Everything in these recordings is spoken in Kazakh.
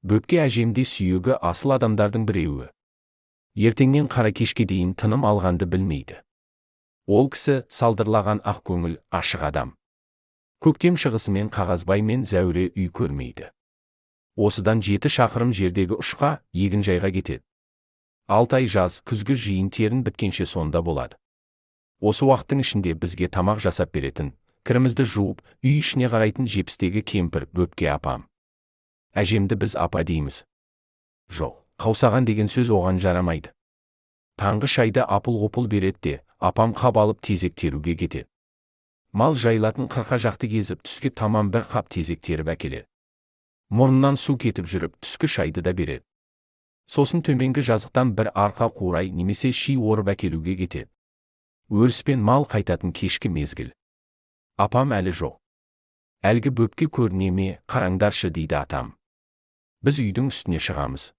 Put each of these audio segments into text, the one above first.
Бөпке әжемде сүйегі асыл адамдардың біреуі. Ертеңнен қара кешке дейін тыным алғанды білмейді. Ол кісі салдырлаған ақ көңіл, ашық адам. Көктем шығысымен Қағазбай мен Зәуре үй көрмейді. Осыдан 7 шақырым жердегі ұшқа, егінжайға кетеді. 6 ай жаз, күзгі жиын терін біткенше сонда болады. Осы уақыттың ішінде бізге тамақ жасап беретін, кірімізді жуып, үй ішіне қарайтын жетпістегі кемпір Бөпке апам. Әжемді біз апа дейміз. Жоқ, қаусаған деген сөз оған жарамайды. Таңғы шайды апыл-ғұпыл береді де, апам қап алып тезек теруге кетеді. Мал жайылатын қырқа жақты кезіп, түске таман бір қап тезек теріп әкеледі. Мұрнынан су кетіп жүріп, түскі шайды да береді. Сосын төменгі жазықтан бір арқа қурай немесе ши орып әкелуге кетеді. Өріспен мал қайтатын кешкі мезгіл. Апам әлі жоқ. Әлгі Бөпке көріне ме, қараңдаршы дейді атам. Біз үйдің үстіне шығамыз.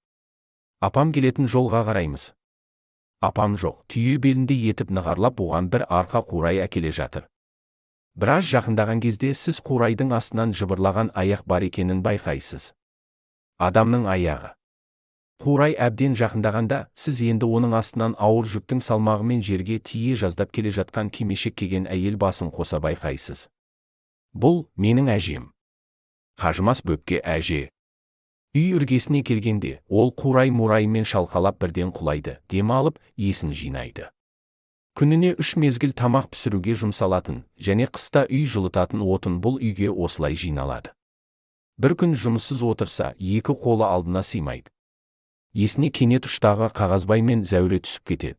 Апам келетін жолға қараймыз. Апам жоқ, түйе белінде етіп нығарлап оған бір арқа қурай әкеле жатыр. Біраз жақындаған кезде сіз қурайдың астынан жыбырлаған аяқ бар екенін байқайсыз. Адамның аяғы. Қурай әбден жақындағанда, сіз енді оның астынан ауыр жүктің салмағымен жерге тие жаздап келе жатқан кимешек киген әйел басын қоса байқайсыз. Бұл менің әжем. Қажымас Бөпке әже. Үй іргесіне келгенде, ол қурай-мураймен шалқалап бірден құлайды, дем алып, есін жинайды. Күніне 3 мезгіл тамақ пісіруге жұмсалатын, және қыста үй жылытатын отын бұл үйге осылай жиналады. Бір күн жұмыссыз отырса, 2 қолы алдына сыймайды. Есіне кенет ұштағы Қағазбай мен Зәуре түсіп кетеді.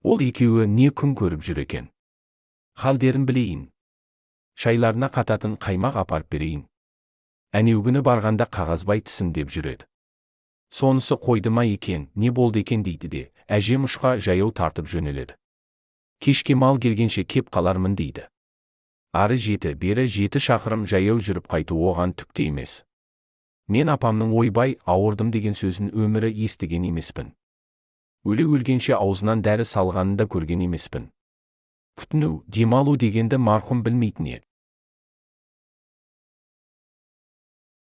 Ол екеуі не күн көріп жүр екен? Халдерін білейін. Шайларына қататын қаймақ апарып берейін. Әнеугүні барғанда Қағазбай тісімдеп жүреді. Сонысы қойды ма екен, не болды екен дейді де, әжем ұшқа жаяу тартып жөнеледі. Кешке мал келгенше кеп қалармын дейді. Ары 7, бері 7 шақырым жаяу жүріп қайту оған түкте емес. Мен апамның ойбай, ауырдым деген сөзін өмірі естіген емеспін. Өле-өлгенше аузынан дәрі салғанын да көрген емеспін. Күтіну, демалу дегенді марқұм білмейтін еді.